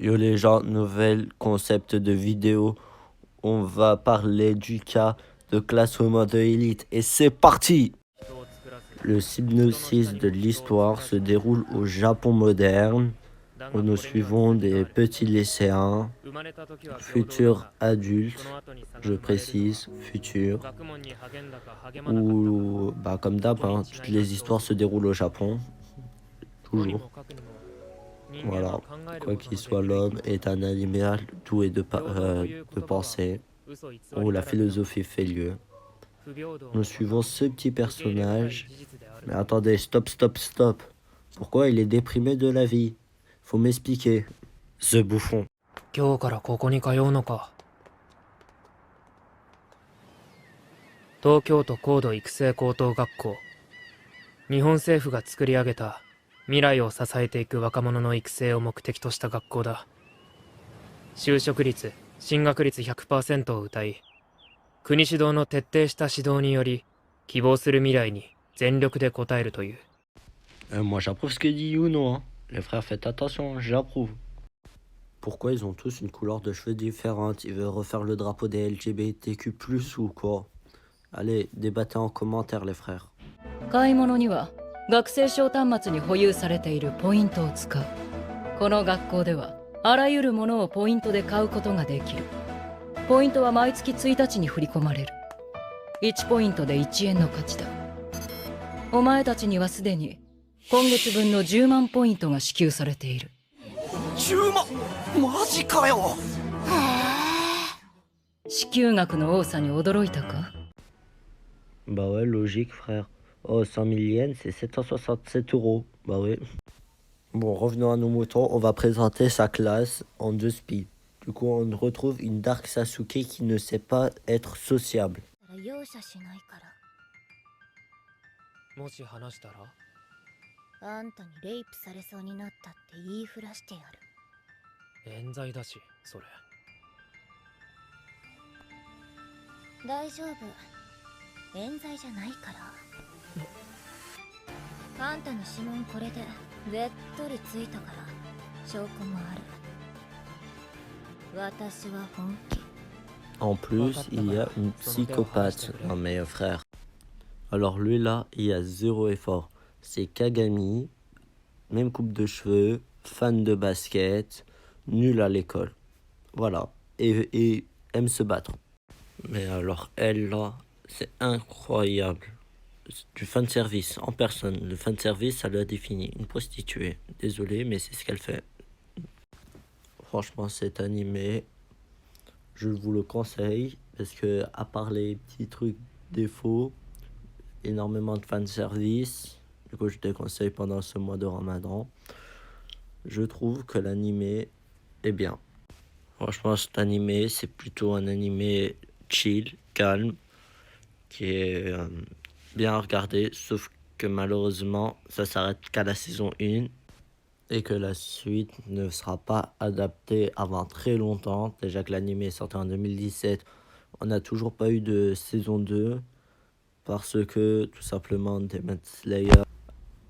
Yo les gens, nouvel concept de vidéo. On va parler du cas de Classroom de Elite. Et c'est parti! Le synopsis de l'histoire se déroule au Japon moderne, où nous suivons des petits lycéens, futurs adultes, je précise, futurs, où, comme d'hab, hein, toutes les histoires se déroulent au Japon, toujours. Voilà, quoi qu'il soit, l'homme est un animal doué de pensée, où la philosophie fait lieu. Nous suivons ce petit personnage. Mais attendez, stop, stop, stop. Pourquoi il est déprimé de la vie? Faut m'expliquer. Ce bouffon. 今日からここに通うのか。東京都高度育成高等学校。日本政府が作り上げた未来を支えていく若者の育成を目的とした学校だ。就職率、進学率 100% を謳い、国主導の徹底した指導により、希望する未来に全力で応えるという。Moi j'approuve ce que dit Yuno, hein. Les frères, faites attention, j'approuve. Pourquoi ils ont tous une couleur de cheveux différente? Ils veulent refaire le drapeau des LGBTQ+, ou quoi? Allez, débattez en commentaire, les frères. 買い物には学生証端末に保有されているポイントを使う。この学校ではあらゆるものをポイントで買うことができる。ポイントは毎月1日に振り込まれる。1ポイントで1円の価値だ。お前たちにはすでに今月分の10万ポイントが支給されている。10万？マジかよ。支給額の多さに驚いたか？ Bah ouais, logique, frère. Oh, 100 000 yens, c'est 767 euros. Bah ouais. Bon, revenons à nos moutons. On va présenter sa classe en 2 speed. Du coup, on retrouve une Dark Sasuke qui ne sait pas être sociable. もし話したら？あんたにレイプされそうになったって言いふらしてやる。冤罪だし、それ。大丈夫。冤罪じゃないから。あんたの指紋これでべっとりついたから証拠もある。私は本気。En plus, il y a une psychopathe, mon meilleur frère. Alors lui là, il y a zéro effort. C'est Kagami, même coupe de cheveux, fan de basket, nul à l'école. Voilà. Et aime se battre. Mais alors elle là, c'est incroyable. Du fanservice en personne. Le fanservice, ça l'a défini. Une prostituée. Désolé, mais c'est ce qu'elle fait. Franchement, cet animé, je vous le conseille. Parce que, à part les petits trucs défauts, énormément de fanservice. Du coup, je te conseille pendant ce mois de Ramadan. Je trouve que l'animé est bien. Franchement, cet animé, c'est plutôt un animé chill, calme, qui est bien à regarder, sauf que malheureusement, ça s'arrête qu'à la saison 1 et que la suite ne sera pas adaptée avant très longtemps. Déjà que l'animé est sorti en 2017, on n'a toujours pas eu de saison 2 parce que tout simplement Demon Slayer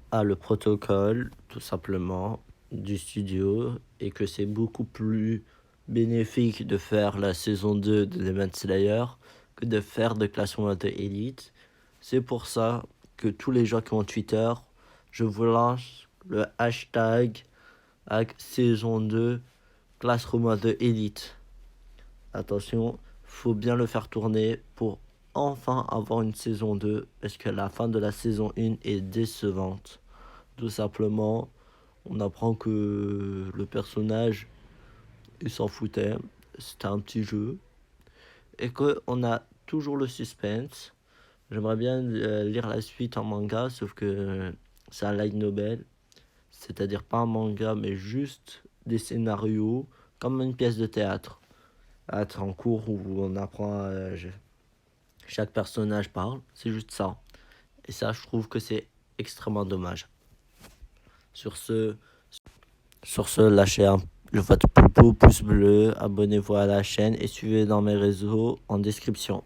a le protocole tout simplement du studio et que c'est beaucoup plus bénéfique de faire la saison 2 de Demon Slayer que de faire de Classroom de Elite. C'est pour ça que tous les gens qui ont Twitter, je vous lance le hashtag avec saison 2 Classroom de Elite. Attention, faut bien le faire tourner pour enfin avoir une saison 2 parce que la fin de la saison 1 est décevante. Tout simplement, on apprend que le personnage, il s'en foutait, c'était un petit jeu et qu'on a toujours le suspense. J'aimerais bien lire la suite en manga, sauf que c'est un light novel, c'est-à-dire pas un manga, mais juste des scénarios, comme une pièce de théâtre. En cours où on apprend, chaque personnage parle, c'est juste ça. Et ça, je trouve que c'est extrêmement dommage. Sur ce, lâchez votre pouce bleu, abonnez-vous à la chaîne et suivez dans mes réseaux en description.